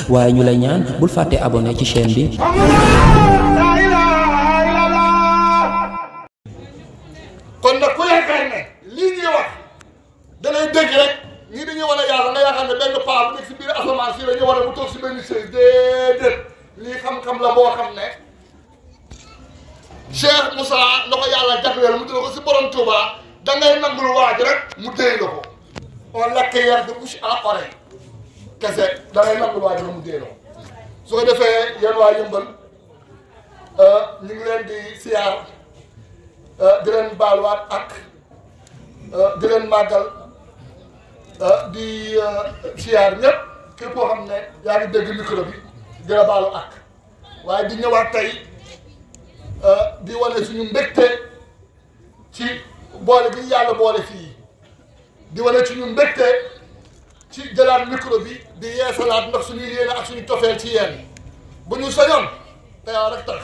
waaye ñu lay ñaan bul fàtte abonné ci chaîne bi. kon nag ku yaakaar ne lii ñuy wax danay dégg rek ñii dañuy wane yàlla nga yaakaar ne benn paa bu nekk si biir asamaan si la ñu wane mu toog si benn chaise déedéet lii xam-xam la boo xam ne Cheikh Moussa la ko yàlla jagleel mu tudd ko si borom Touba da ngay nangul waaj rek mu téye la ko on l'accueille de bouche à oreille kese da ngay nangul waaj rek mu téye la ko su ko defee yéen waa Yëmbal ñu ngi leen di siyaar di leen baaluwaat ak di leen màggal di siyaar ñëpp képp koo xam ne yaa ngi dégg micro bi di la baalu ak waaye di ñëwaat tey di wane suñu mbégte ci boole bi yàlla boole fii di wane suñu mbégte ci jëlaat micro bi di yeesalaat ndax suñuy yéene ak suñu tofeel ci yéen bu ñu sañoon te yow rek tax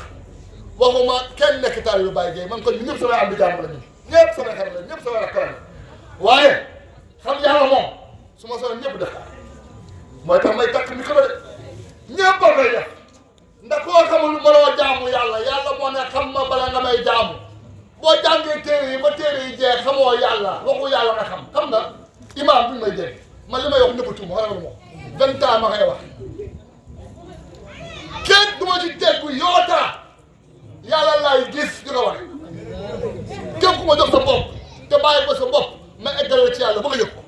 waxuma kenn nekk taalibe Baye Gueye man kon ñu ñëpp samay am di jàmm la ñu ñëpp samay xarit la ñëpp samay rakk la waaye xam yàlla moom su ma soxla ñëpp def mooy tax may takk micro de ñëpp a koy def ndax koo xamul mënoo jaamu yàlla yàlla moo ne xam ma bala nga may jaamu boo jàngee téere yi ba téere yi jeex xamoo yàlla waxu yàlla nga xam nga imaam bi may dégg man li may wax nëbbatuuma xanaa ma 20 ans ma koy wax kenn du ma ci teggu yootaa yàlla laay gis di ko wax képp ku ma jox sa bopp te bàyyi ko sa bopp ma eggale ci yàlla ba nga yëg ko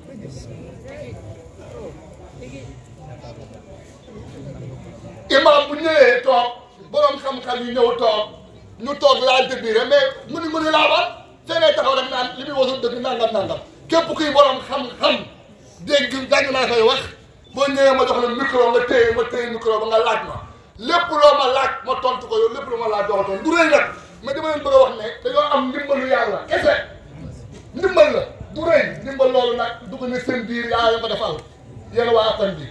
imaam bu ñëwee toog borom xam-xam yi ñëw toog ñu toog laante biir mais mu ni laa ba feneen taxaw rek naan li muy wasul dëgg nangam képp kuy borom xam-xam dégg jàng naa koy wax boo ñëwee ma jox la micro nga téye micro ba nga laaj ma lépp loo ma laaj ma tontu ko yow lépp loo ma laaj joxatoon du rëy nag mais dama leen bëgg a wax ne dañoo am ndimbalu yàlla kese ndimbal la du rëy ndimbal loolu nag dugg ne seen biir yaa ko defal yéen waa affaire bi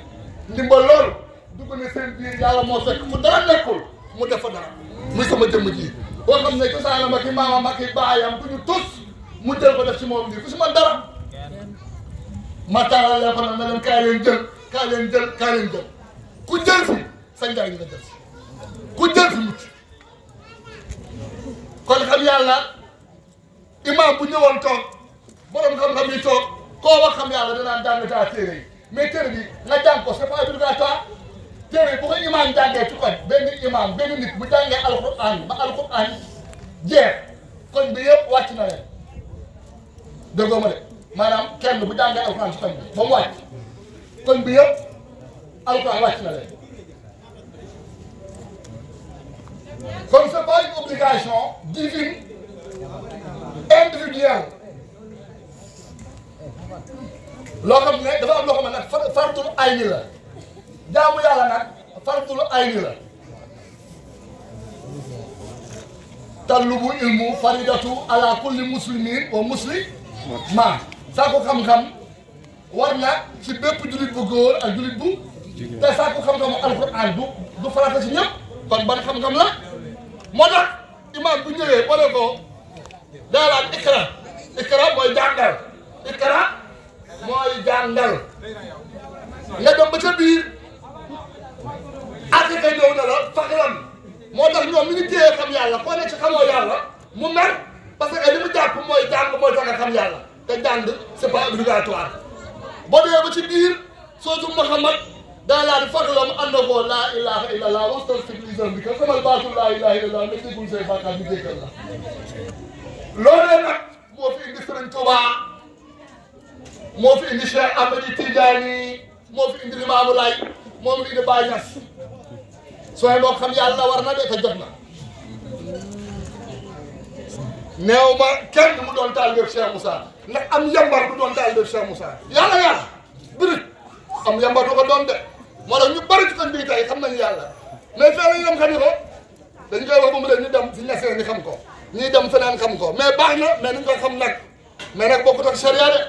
ndimbal loolu dugg ne seen biir yàlla moo fekk fu dara nekkul mu def fa dara muy sama jëmm ji boo xam ne cosaanam ak i maamam ak i baayam du ñu tus mu jël ko def ci moom lii du si man dara ma taalal leen ko nag ne leen kaay leen jël ku jël fi sañ nga jël si ku jël fi mucc kon xam yàlla imaam bu ñëwoon toog borom xam-xam yi toog koo wax xam yàlla danaan jàng taa téere yi mais téere bi nga jàng ko c'est pas obligatoire téere bu ko imaam jàngee ci koñ benn nit bu jàngee alquran ba alquran jeex koñ bi yëpp wàcc na leen déggoo ma de maanaam kenn bu jàngee alquran ci koñ bi ba mu wàcc koñ bi yëpp alquran wàcc na leen kon c'est pas une obligation divine individuelle loo xam ne dafa am loo xam ne nag fartul ayni la jaamu yàlla nag fartul ayni la tallubu ilmu faridatu ala kulli muslimin wa muslima saa ko xam-xam war na ci bépp jullit bu góor ak jullit bu te saa ko xam-xamu alquran du farata ci ñëpp kon ban xam-xam la moo tax imaam bu ñëwee wane ko daalaan ikra mooy jàngal nga dem ba ca biir ak kay ñëw na la faxlan moo tax ñoom mi ngi téye xam yàlla koo ne ci xamoo yàlla mu mer parce que li mu jàpp mooy jàng mooy tax nga xam yàlla te jàng c'est pas obligatoire boo demee ba ci biir sootu Muhammad daa laa di faxlam annahu laa ilaha illallah wastaghfir li ka xamal baatu laa ilaha illallah nga déggul say bàkkaar ñu jéggal la loolee nag moo fi indi Sëriñ Tuuba moo fi indi Cheikh Ahmed Tidiane moo fi indi Limaamu Laay moo fi indi Baay Ñas sooy moo xam yàlla war na de te jot na neew ma kenn mu doon taalibe Cheikh Moussa ndax am yambar du doon taalibe Cheikh Moussa yàlla birit am yambar du ko doon de moo tax ñu bari ci koñ bii tey xam nañu yàlla mais fee lañu dem xami ko dañu koy wax ba mu leen ñu dem si ñasee ni xam ko ñuy dem feneen xam ko mais baax na mais nañ ko xam nag mais nag bokkut ak charia de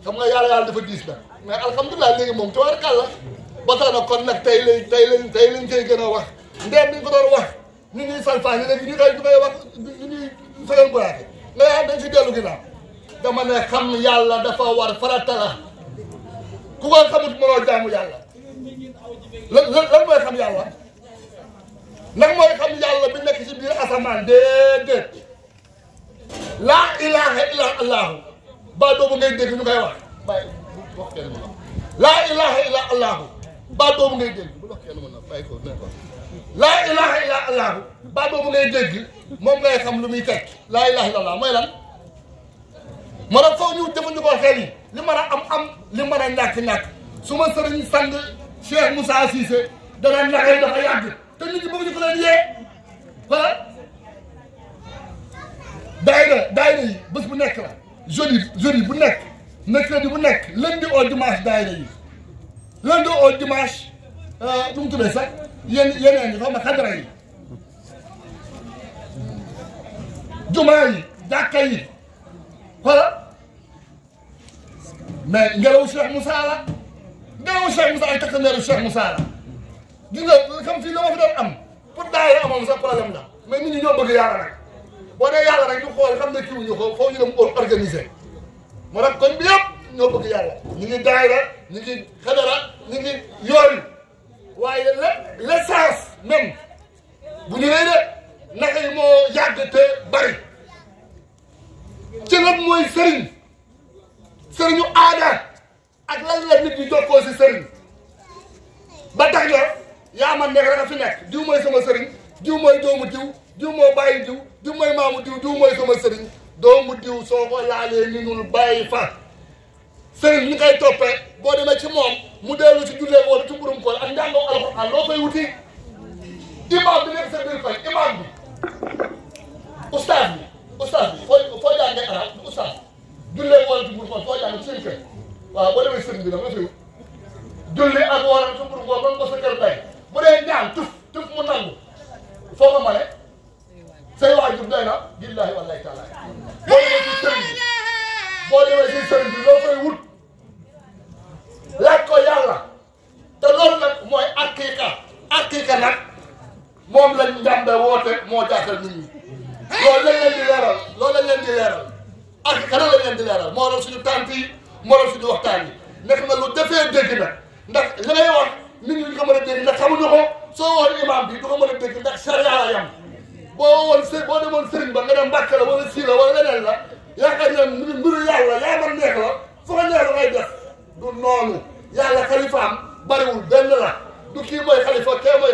xam nga yàlla dafa diis nag mais alhamdulilah léegi moom tubaarkàlla ba tax na kon nag tey lañ koy gën a wax ndeen bi ñu ko doon wax ñu ñuy salfaañi léegi ñu koy wax ñu ñuy feneen buraake nga yaa dañ si dellu ginnaaw dama ne xam yàlla dafa war farata la ku ko xamut mënoo jaamu yàlla lan mooy xam yàlla ndax mooy xam yàlla bi nekk ci biir asamaan déedéet laa ilaha illa allahu baat boobu ngay dégg ñu koy wax bàyyi wax kenn mën na laa ilaha illa allahu baat boobu ngay dégg bu wax kenn mën na bàyyi ko ne ko laa ilaha illa allahu baat boobu ngay dégg moom ngay xam lu muy tekki laa ilaha illa allah mooy lan moo tax foog ñu jëfandikoo xel yi li mën a am li mën a ñàkk su ma sëriñ sang Cheikh Moussa Cissé dana naxee dafa yàgg te nit ñi bëgg ñu ko leen yee voilà daayira yi bés bu nekk la jeudi bu nekk mercredi bu nekk lundi au dimanche daayira yi lundi au dimanche nu mu tuddee sax yeneen yi xam nga xadara yi jumaa yi jàkka yi voilà mais ngelaw Cheikh Moussa la ngelaw Cheikh Moussa ay takkandeeru Cheikh Moussa la gis nga xam fii la ma fi doon am pour daayira amoon sax problème la mais nit ñi ñoo bëgg yàlla rek boo nee yàlla rek ñu xool xam ne kii wuñu ko foofu ñu dem organiser moo tax kon bi yëpp ñoo bëgg yàlla ñu ngi daayira ñu ngi xadara ñu ngi yooyu waaye l'essence même bu ñu nee de naka yi moo yàgg te bari ci lan mooy sëriñu aada ak lan la nit ñi jokkoo si sëriñ ba tax na yaa man nekk rek a fi nekk diw mooy sama sëriñ diw mooy doomu diw moo bàyyi diw mooy maamu diw mooy sama sëriñ doomu diw soo ko laalee ni ñul bàyyi fa sëriñ ñi koy toppee boo demee ci moom mu dellu ci jullee wala ci mburum kool ak njàngoo alxuraan loo koy wuti imam bi nekk sa biir koy imam bi ustaas bi foo jàngee arab ustaas jullee wala ci mburum kool foo jàngee seen kër waaw boo demee sëriñ bi nag nga fi julli ak wala ci mburum kool ba ko sa kër bay bu dee ñaan tuf mu nangu foo ko mane say waajur doy na billahi wallahi taala boo demee ci sëriñ bi loo koy wut laaj ko yàlla te loolu nag mooy aqiqa nag moom lañ njàmbe woote moo jaaxal nit ñi loolu lañ leen di leeral aqiqa nag lañ leen di leeral moo doon suñu tànt yi moo doon suñu waxtaan yi nekk na lu defee dégg nag ndax li ngay wax nit ñi du ko mën a dégg ndax xamuñu ko soo woon imam bi du ko mën a dégg ndax charia la yam boo demoon sëriñ ba nga dem Mbàkke la wala sii la wala leneen la yaakaar ne mbiru yàlla yaa man neex la fu ko neex la ngay def du noonu yàlla xalifaam bariwul benn la du kii mooy xalifa kee mooy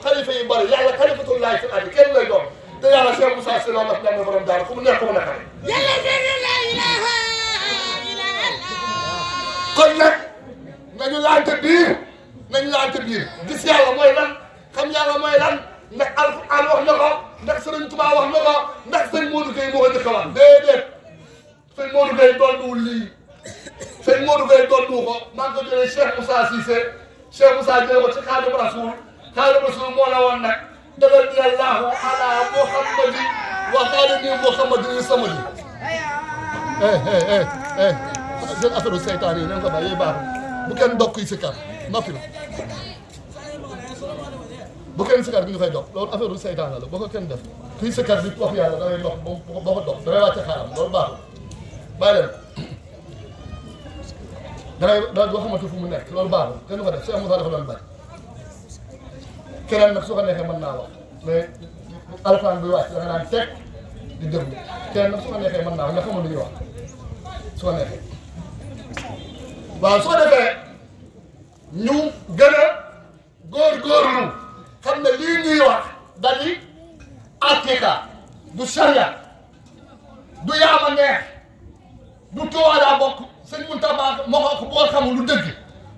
xalifa yi bari yàlla xalifatullahi fi ardi kenn lay doon te yàlla Cheikh Moussa Sy la wax jàmm borom daara fu mu neex ko mën a xare kon nag nañu laante biir gis yàlla mooy lan xam yàlla mooy lan ndax alquran wax na ko ndax Sëriñ Tuubaa wax na ko ndax sëñ Modou Gueye moo ko njëkk a wax déedéet sëñ Modou Gueye donduwul lii sëñ Modou Gueye dondu ko maa ngi ko jëlee Cheikh Moussa Cissé Cheikh Moussa jëlee ko ci Xaadimu Rasuul moo la woon nag radiyallahu ala Muhammadi wa xaalini Muhammadin samadi jël affaire seytaan yi nañ ko bàyyi baaxul bu kenn dog kuy sikkar noppi la bu kenn sikkar bi ñu koy dog loolu affaire seytaan la boo ko kenn def kuy sikkar bi wax yàlla da ngay dox boo ko dog da ngay wàcce xaaram loolu baaxul bàyyi leen da doo xamante fu mu nekk loolu baaxul kenn du ko def Cheikh Moussa dafa doon bañ keneen nag su ko neexee mën naa wax mais alxuraan bi wàcc da nga naan teg di déglu keneen nag su ko neexee mën naa wax nga xamul lu ñuy wax su ko neexee waaw su ko defee ñu gën a góorgóorlu xam ne lii ñuy wax dañuy aqiqa du sharia du yaama neex du Tiwaawan laa bokk sëñ Muntaxa moo ko boo xamul du dëgg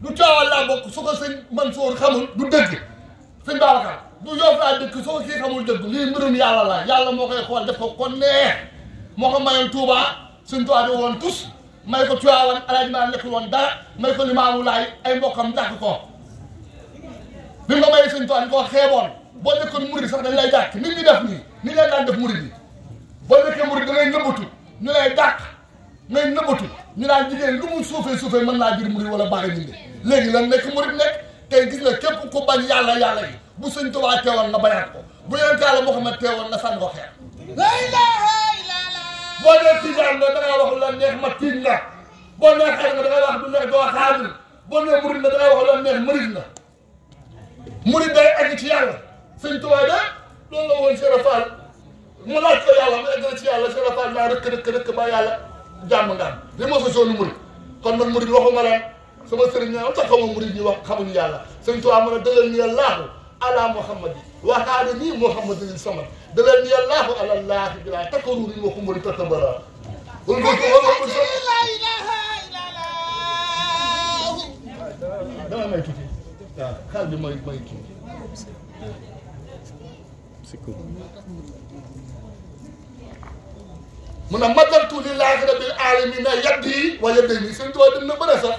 du Tiwaawan laa bokk su ko sëñ Mansour xamul du dëgg sëñ Babacar du Yoof laa dëkk su ko kii xamul dëgg lii mbirum yàlla la yàlla moo koy xool def ko kon neex moo ko mayoon Touba sëñ Touba di woon tus may ko Tiwaawan Alaaji Maalik nekkul woon dara may ko Limaamu Laay ay mbokkam dàq ko bi nga may sëñ Touba ni ko xeeboon boo nekkoon murid sax dañ lay dàq nit ñi def nii ni leen daan def murid yi boo nekkee murid da ngay nëbbatu ñu lay dàq ngay nëbbatu ñu naan jigéen lu mu suufee mën naa jur murid wala baaxee nit ñi léegi lan nekk murid nekk tey gis nga képp ku bañ yàlla yi bu sëñ Touba teewoon nga bañaat ko bu yonent Yàlla Muhammad teewoon nga sànni ko xeer boo nee tijaan la da ngay wax la neex ma tiiñ la boo nee xaar nga da ngay wax du neex doo xaadir boo nee murid la da ngay wax la neex murid la murid day egg ci yàlla sëñ Tuubaa de loolu la woon Cheikh Fall mu laaj ko yàlla mu egg na ci yàlla Cheikh Fall naa rëkk ba yàlla jàmm nga am li moo fa soonu murid kon man murid waxuma leen sama sëriñ ñaa tax xama murid ñi wax xamuñu yàlla sëñ Tuubaa mën a dëlal ni yàllaahu ala muhammadi waxaada nii muhammadin samad dëlal ni yàllaahu ala laahi bilaa takkaruuri wa xumbari tatabara dama may tuuti waaw xaal bi may kii mun a madartu lillaahi rabbil aalamiina yaddi wa yadayni sëñ Tuubaa dem na bëre sax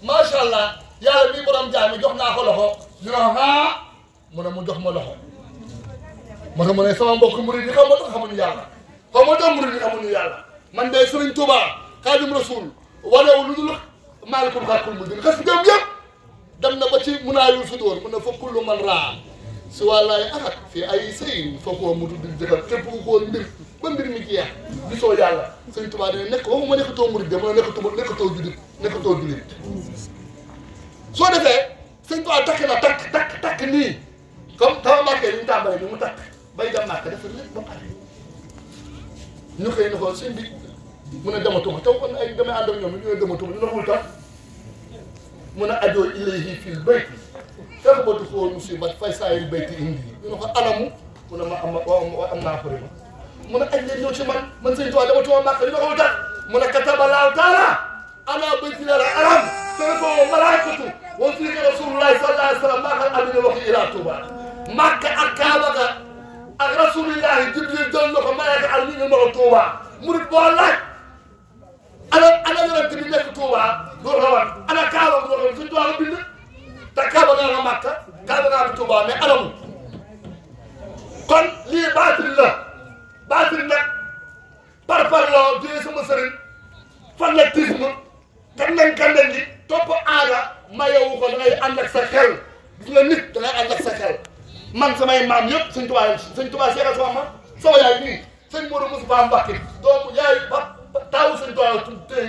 macha allah yàlla bii borom jaay mi jox naa ko loxo ñu ne mu ne mu jox ma loxo mu ne sama mbokk murid yi xamuñu yàlla xaw ma tax murid yi xamuñu yàlla man de Sëriñ Tuubaa Xaadimu Rasuul wanewu lu dul maalikul xalqul mu din xas dem yëpp dem na ba ci munaayul sudóor mu ne fa kullu man raa si wàllaay arat fii ay sëyin foofu mu tudd jëkkal képp ku xool mbir ba mbir mi jeex gisoo yàlla Sëriñ Tuubaa dina nekk waxuma nekkatoo murid de mu ne nekkatoo julit soo defee Sëriñ Tuubaa takk na takk nii comme tama màkkee li ñu tàmbalee bi mu takk bay dem màkk dafa lépp ba pare ñu xëy na ko sëñ bi mu ne dematuma taw kon ay damay ànd ak ñoom ñu ne dematuma ñu ne xul tax mu ne ajoo ilayhi fil bayti fekk ba du xool musibat fay saayil bayti indi ñu ne ko anamu mu ne ma am naa fari ma mu ne aj leen ñëw ci man Sëriñ Tuubaa dematuma màkk ñu ne xul tax mu ne kataba Allaahu taala ala bayti la aram fekk ko malaakatu wa fiihi rasulullahi sallallahu alayhi wa sallam maa xam àddina waxi ilaa Tuuba màkk ak Kaaba ga ak rasulillahi Jibril jël na ko malaaka ak ñu ngi Tuuba murid boo laaj ana yonent bi nekk Tuuba doo rawat ana Kaaba doo rawat Sëriñ Tuubaa bind te Kaaba nga nga Makka Kaaba nga nga Tuuba mais anamu kon lii baatil nag par loo jëlee sama sëriñ fanatisme kandaŋ gi topp aada mayewu ko da ngay ànd ak sa xel gis nga nit da ngay ànd ak sa xel man samay maam yëpp Sëriñ Tuubaa seeral sama maam sama yaay nii sëñ Modou Moustapha Mbacké doomu yaay ba taawu Sëriñ Tuubaa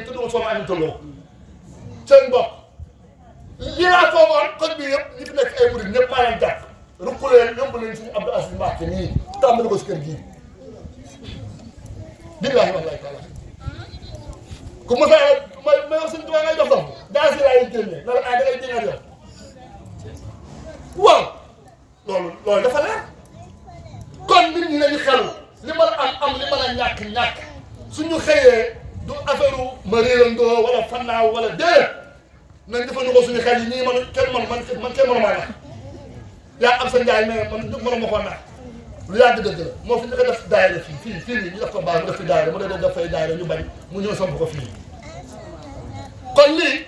tudd ko sama ami toloo seen mbokk lii laa foogoon koñ bi yëpp ñi fi nekk ay murid ñëpp maa leen jàpp rukkuleen yóbbu leen suñu Abdou Aziz Mbacké nii tàmbali ko si kër gii billaahi wallaahi taala ku mos a may wax Sëriñ Tuubaa ngay dox dox daa si laa leen génne na la da ngay dinga yow waaw loolu dafa leer kon nit ñi nañu xelu li mën a am li mën a ñàkk suñu xëyee du affaire ma réerandoo wala fannaaw wala déedéet nañ jëfandikoo suñu xel yi nii man kenn mënu maa nax yaa am sa njaay mais man mënuma koo nax lu yàgg dëgg la moo fi ñu ko def daayira fii nii ñu def ko baax mu def fi daayira mu ne def fay daayira ñu bari mu ñëw samp ko fii kon lii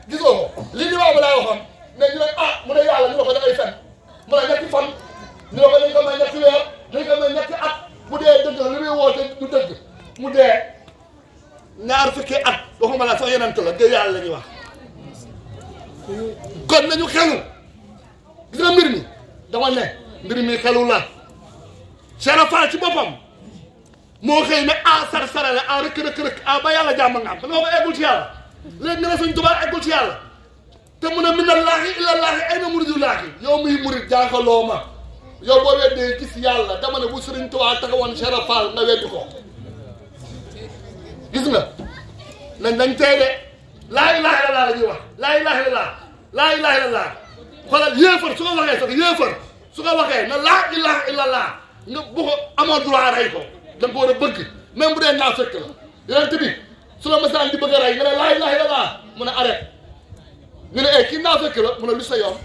gisoo ko lii li waaw laa waxoon ne ñu ne mu ne yàlla ñu ne ko da ngay fen mu ne ñetti fan ñu ne ko dañ ko may ñetti weer dañ ko may ñetti at bu dee dëgg la li muy woote du dëgg mu dee ñaar fukki at waxuma la sax yeneen la gën yàlla la ñuy wax kon nañu xelu gis nga mbir mi dama ne mbir mi xelu la Cheikh Fall ci boppam moo xëy ne sar-sarale rëkk ba yàlla jàmm nga am te nga ko eggul ci yàlla léegi nga ne Sëriñ Tuubaa eggul ci yàlla te mu ne minallaahi ilallaahi ay na muridullaahi yow muy murid jaaxaloo ma yow boo weddee gis yàlla dama ne bu Sëriñ Tuubaa taxawoon Cheikh Fall nga weddi ko gis nga nañ tey de laa ilaaha illallaah la ñuy wax laa ilaaha illallaah xoolal yéefar su ko waxee sax yéefar su ko waxee na laa ilaaha illallaah nga bu ko amoo droit rey ko da nga ko war a bëgg même bu dee naa fekk la yonent bi su la masaan di bëgg a rey nga ne laa ilaaha illallaah mun a arrêté ñu ne kii naa fekk la mun a lu sa yoon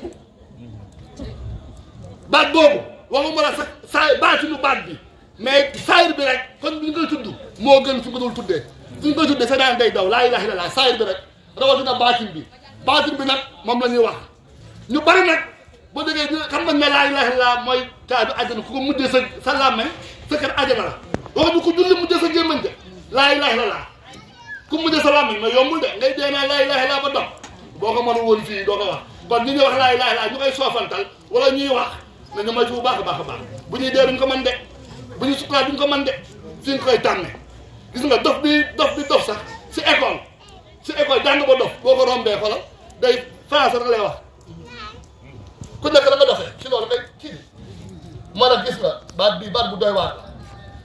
baat boobu waxuma la sax saa baatinu baat bi mais saayir bi rek kon bi ñu koy tudd moo gën su ko dul tuddee suñ koy tuddee sa daan day daw laa ilaaha illallaah saayir bi rek rawatina baatin bi nag moom la ñuy wax ñu bari nag boo déggee xam nañ ne laa ilaaha illallaah mooy caabi àjjana ku ko mujjee sa làmmeñ sa kër àjjana la waxuñu ko julli mujjee sa gémmañ de laa ilaaha illallaah ku mujjee sa làmmeñ mais yombul de ngay dee naa laa ilaaha illallaah ba dox boo ko mënu woon fii doo ko wax kon ñi ñuy wax laa ilaaha illallaah ñu koy soofantal wala ñuy wax nañu moytu bu baax a baax bu ñuy dee duñ ko mën de bu ñuy sukuraat duñ ko mën de fi nga koy tànne gis nga dof bi sax si école jàng ba dof boo ko rombee xoolal day français rek lay wax ku nekk la nga doxee ci loolu ngay kii moo tax gis nga baat bi baat bu doy waar la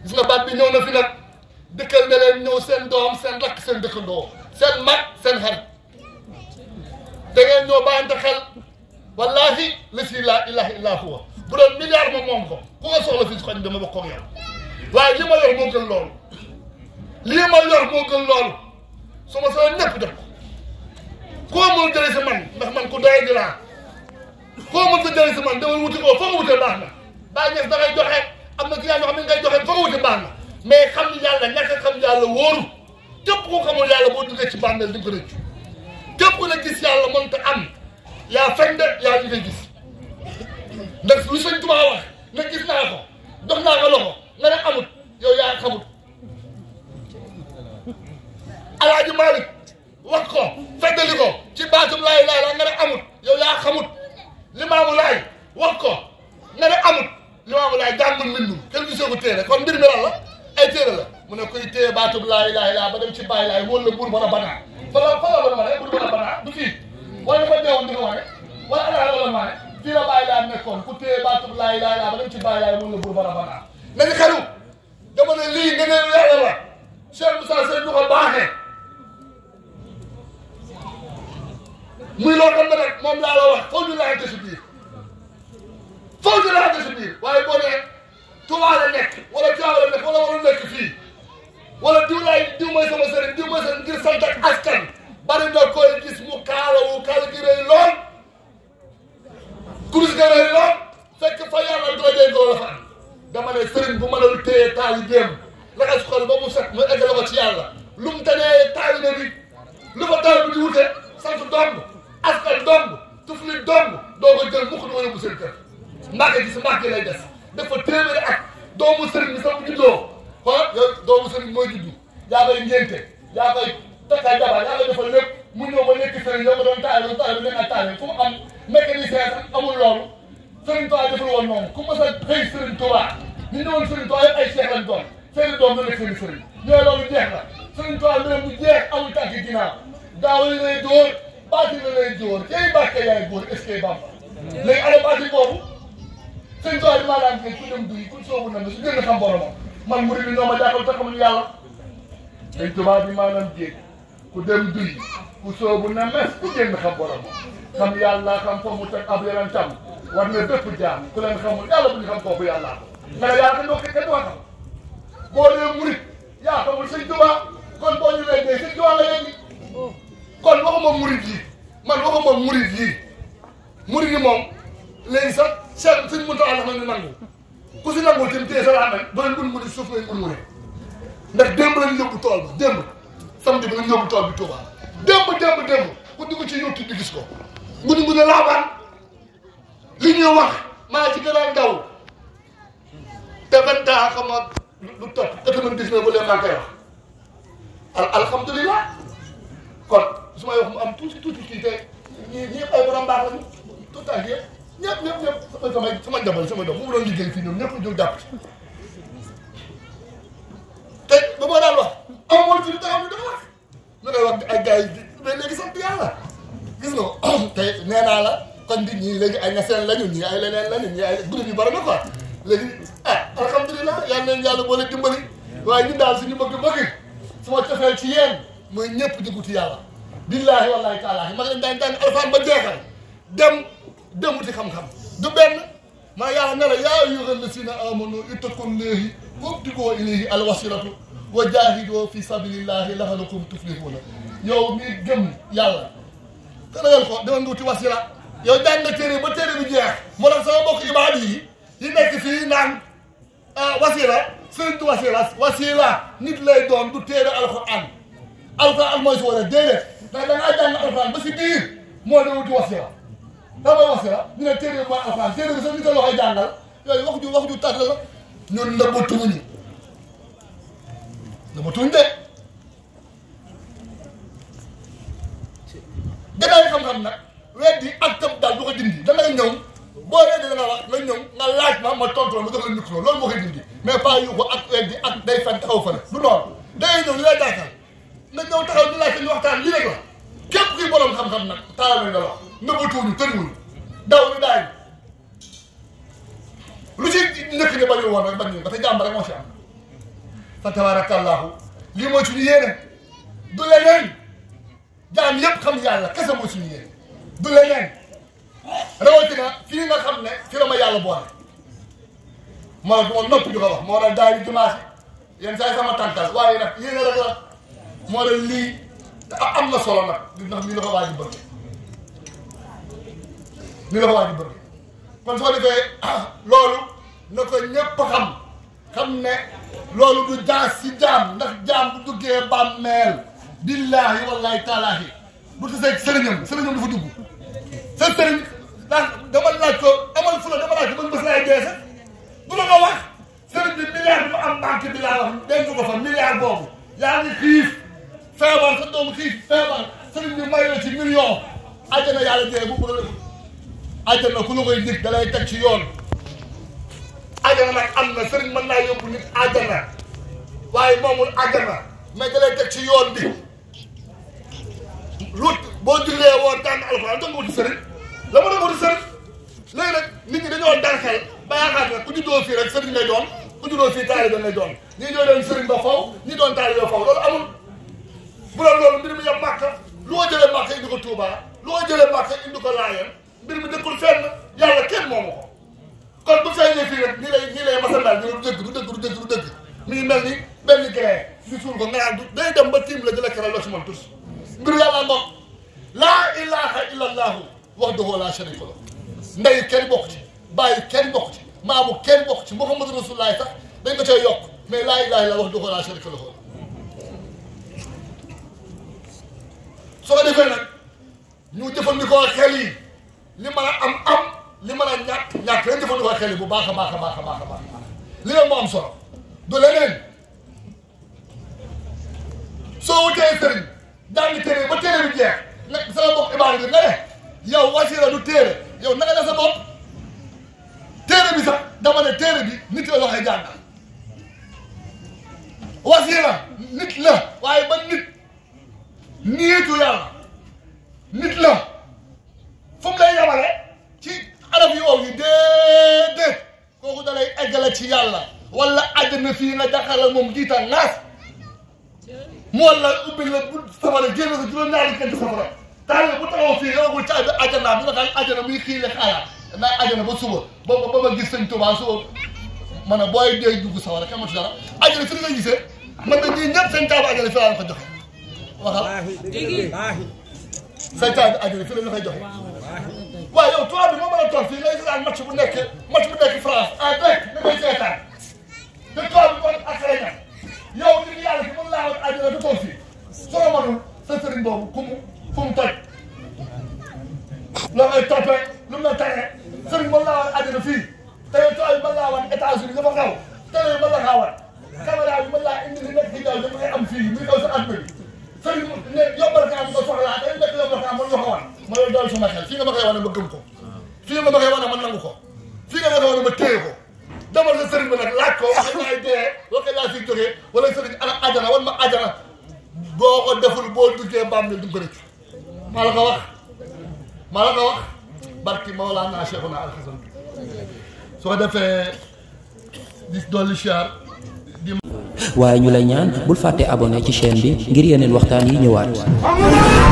gis nga baat bi ñëw na fi nag dëkkal ne leen ñëw seen doom seen rakk seen dëkkandoo seen mag seen xarit da ngeen ñoo bàyyante xel wallahi la si laa ilaha illa huwa bu doon milliard moom ko ku nga soxla fii si xoñ dama bokk ko yow waaye li ma yor moo gën loolu lii ma yor moo gën loolu su ma soxla ñëpp def ko koo mën jëlee si man ndax man ku doy di laa koo mën sa jëlee si man dama wuti ko fa nga wutee baax na bàyyi ñes da ngay joxe am na client yoo xam ne ngay joxe fa nga wutee baax na mais xam ni yàlla ñàkk a xam yàlla wóoru képp ku xamul yàlla boo duggee ci bàmmeel di nga ko rëccu képp ku la gis yàlla mënta am yaa fen de yaa ñu koy gis ndax lu sëñ Tuubaa wax ne gis naa ko dox naa ko loxo nga ne amut yow yaa xamut Alaaji Malick wax ko feddali ko ci baatum laay laay la nga ne amut yow yaa xamut Limaamu Laay wax ko nga ne amut Limaamu Laay jàngul mbindum kenn gisoo ko téere kon mbir mi lan la ay téere la mu ne koy téye baatum laay laay laa ba dem ci bàyyi laay wóor la buur mën a banaa fa la wala ma ne buur mën a banaa du fii wala dafa deewoon di ko wane wala alaala wala ma ne fii la bàyyi laa nekkoon ku téye baatum laay laay laa ba dem ci bàyyi laay wóor la buur mën a banaa nañu xaru dama ne lii nga ne yàlla la Cheikh Moussa Seye du ko baaxee muy loo xam ne nag moom laa la wax foofu ñu laajte si biir foofu ñu laajte si biir waaye boo nee Tuubaa la nekk wala Tiwaawan la nekk wala warul nekk fii wala diw mooy sama sëriñ diw mooy sëriñ ngir sant ak askan bari na koy gis mu kaalawu kaala gi rëy lool kurus ga rëy lool fekk fa yàlla doojee goo la fa am dama ne sëriñ bu mënul téye taalibeem la as xol ba mu set mu eggale ko ci yàlla lu mu tanee taalibe bi lu fa taalibe bi di wute sant dong askan dong tufli dong doo ko jël mukk doo yóbbu seen kër mbàkke gi si mbàkke lay des dafa téeméeri at doomu sëriñ bi sax bu juddoo xoolal yow doomu sëriñ mooy juddu yaa koy ngénte yaa koy takkaay jabar yaa koy defal lépp mu ñëw ba nekk sëriñ yow ko doon taalibe taalibe nekk ak taalibe fu mu am mécanicien sax amul loolu sëriñ Tuubaa defal woon noonu ku mas a xëy sëriñ Tuubaa ñu ñëwoon sëriñ Tuubaa yëpp ay seex lañ doon seeni doom la nekk seeni sëriñ ñooy loolu jeex na sëriñ Tuubaa mbiram bu jeex amul tànki ginnaaw daaw yi lay dóor baati la lay dóor kay bàkke yaay góor est-ce que Bamba léegi ana baati boobu sëriñ Tuubaa di maanaam kay ku dem duy ku soobu na su gën a xam boromam man murid bi ñoo ma jàppal te xamuñu yàlla sëriñ Tuubaa di maanaam jéeg ku dem duy ku soobu na mes ku génn xam boromam xam yàlla xam foofu mu teg ab yarantam war na bépp jaam ku leen xamul yàlla bu ñu xam foofu yàlla nga ne yàlla kenn doo kenn doo xam boo dee murid yaa xamul sëñ Tuubaa kon boo ñu weddee sëñ Tuubaa la yeggi kon waxuma murid yi man waxuma murid yi moom léegi sax Cheikh sëñ Mountakha la ñu nangu ku si nangu tamit téye sa laaj ba leen bun murid suuf lañ bun murid ndax démb lañ yóbbu tool bi démb samedi bi lañ yóbbu tool bi Touba démb ku dugg ci YouTube bi gis ko ngudi laabaan li ñuy wax maa ci gën a ndaw te 20 ans xam nga lu topp 99 ba léegi maa koy wax alhamdulilah kon su may wax mu am tuuti kii te ñii ñëpp ay borom baax lañu tout à fait ñëpp sama njaboot sama doom bu mu doon liggéey fii ñoom ñëpp ñu jàpp ci te ba ma daal wax amoon fi taxaw ni dama wax ñu ne wax ay gars yi mais léegi sant yàlla gis nga ko te nee naa la kon nit ñi léegi ay ñaseen lañu ñii ay leneen lañu ñii ay groupe yu bari na quoi léegi alhamdulilah yal nañu yàlla boole dimbali waaye ñun daal suñu bëgg sama cofeel ci yéen mooy ñëpp di guti yàlla billaahi wallaahi taalaahi ma leen daan alfaan ba jeexal dem wuti xam-xam du benn maa yàlla ne la yaa ayyuhal lazina amanu ittaqullaaha wabtaguu ilayhi alwasilatu wa jaahidoo fi sabilillahi la'allakum tuflihuuna yow mi gëm yàlla te ragal ko dama wuti wasila yow jàng nga téere ba téere bi jeex moo tax sama mbokk ibaad yi nekk fii naan wasila sëriñ du wasila nit lay doon du téere alxuraan mooy si war a déedéet ndax da ngaa jàng alxuraan ba si biir moo de wuti wasila daa mooy wasila ñu ne téere bi mooy alxuraan téere bi sax nit la koy jàngal yooyu wax ju tàgg la ñun nëbbatuñu de gannaaw xam-xam nag weddi ak tëb daal du ko dindi da ngay ñëw boo weddi da nga wax nga ñëw nga laaj ma tontu ma jox la micro loolu moo koy dindi mais pas yu ko ak weddi ak day fen taxaw fële du noonu da ngay ñëw li lay jàkkal nga ñëw taxaw ñu laaj ñu waxtaan lii rek la képp kuy borom xam-xam nag taal nañ la wax nëbbatuñu tëriwuñu daw ñu daay njëkk ni bañul woon rek bañ ñu dafa jàmm rek moo ci am fa tabarakallahu lii mooy suñu yéene du leneen jaam yëpp xam yàlla kese mooy suñu yéene du leneen rawatina fii nga xam ne fi la ma yàlla boole moo moom noppi di ko wax moo dal daal di dimanche yenn saa yi sama tànkal waaye nag yéene rek la moo dal lii am na solo nag ndax nii la ko waa ji bëgg nii la ko waa ji bëgg kon su ko defee loolu na ko ñëpp xam ne loolu du jaas si jaam ndax jaam bu duggee bàmmeel billaahi wallaahi taalaahi bu tasee sëriñam dafa dugg sa sëriñ ndax dama laaj ko amal fu la dama laaj ko man bés laay dee sax du la ko wax sëriñ bi milliard bi mu am banque bi laa wax denc ko fa milliard boobu yaa ngi xiif feebar sa doomu xiif feebar sëriñ bi may la ci million àjjana yàlla dee bu bëgg la àjjana ku la koy dig da lay teg ci yoon àjjana nag am na sëriñ mën naa yóbbu nit àjjana waaye moomul àjjana mais da lay teg ci yoon bi lu boo jullee woon daan alxuraan doon nga wuti sëriñ la ma doon wuti sëriñ léegi nag nit ñi dañoo dal xel ba yaakaar ne ku juddoo fii rek sëriñ lay doon ku juddoo fii taalibe lay doon ñii ñoo doon sëriñ ba faw ñii doon taalibe ba faw loolu amul bu doon loolu mbir mi yem Màkka loo jëlee Màkka indi ko Touba loo jëlee Màkka indi ko Laayeen mbir mi dëkkul fenn yàlla kenn moomu ko kon bu feeñee fii rek nii lay masal ñu du dëgg mi ngi mel ni benn grain ñu suul ko nga naan day dem ba tiim la jëla keral loo si man tus mbir yàlla moom laa ilaha illa allahu wahdahu laa sharika lahu ndey kenn bokk ci bàyyi kenn bokk ci maamu kenn bokk ci Muhammadu Rasulullah sax dañ ko cay yokk mais laa ilaha illa wahdahu laa sharika lahu soo defee nag ñu jëfandikoo xel yi li mën a am li mën a ñàkk leen jëfandikoo xel yi bu baax a baax li leen moo am solo du leneen soo wutee sëriñ jàngi téere ba téere bi jeex nag sama bopp ibaadu bi nga ne yow wasiila du téere yow naka la sa bopp téere bi sax dama ne téere bi nit la waxee jàng wasiila nit la waaye ba niitu yàlla nit la fu mu lay yamale ci arab yu ow yi déedéet kooku da lay eggale ci yàlla wala àjjana fii nga jaxala moom jiita naas mu walla ubbi la bu safara génn sa juróom-ñaari kent safara taal bu taxaw fii yoragul ci àjjana bi nga xam àjjana muy xiile xaaya naa àjjana ba suba ba ma gis sëñ Tuubaa suba ma ne booy dee dugg safara kenn matu dara àjjana fi nga gisee man na ñii ñëpp seen taabu àjjana fi laa la ko joxe waxal seen taabu àjjana fi la koy joxe waaw yow tubaab bi moo mën a toog fii ngay seetaan match bu nekk France en direct da koy seetaan te tubaab bi kon ak say ñam yow nit yàlla ki mën laa wax àjjana du toog fii soo mënul sa sëriñ boobu fu mu toj loo koy toppee lu mu la taree sëriñ mën laa wax àjjana fii te yow tubaab bi mën laa wax États-Unis dafa xaw télé yi mën la xaawal caméra bi mën laa indi li nekk ci jaww ji ngay am fii muy daw sa àdduna bi sëriñ ne yombal kaa nga soxlaa day nekk yombal kaa mën nga ko wan ma loolu dool sama xel fii nga ma koy wane ma gëm ko fii nga ma koy wane ma nangu ko fii nga ma koy wane ma téye ko demal sa sëriñ bi nag laaj ko wax laay dee wax laa fi jógee wala sëriñ ana àjjana wan ma àjjana boo ko deful boo duggee mbaam ne du ko rëcc maa la ko wax barki Mawlana Cheikhuna Al Hasan su ko defee di dolli siyaar waaye ñu lay ñaan bul fàtte abonné ci chaîne bi ngir yeneen waxtaan yi ñëwaat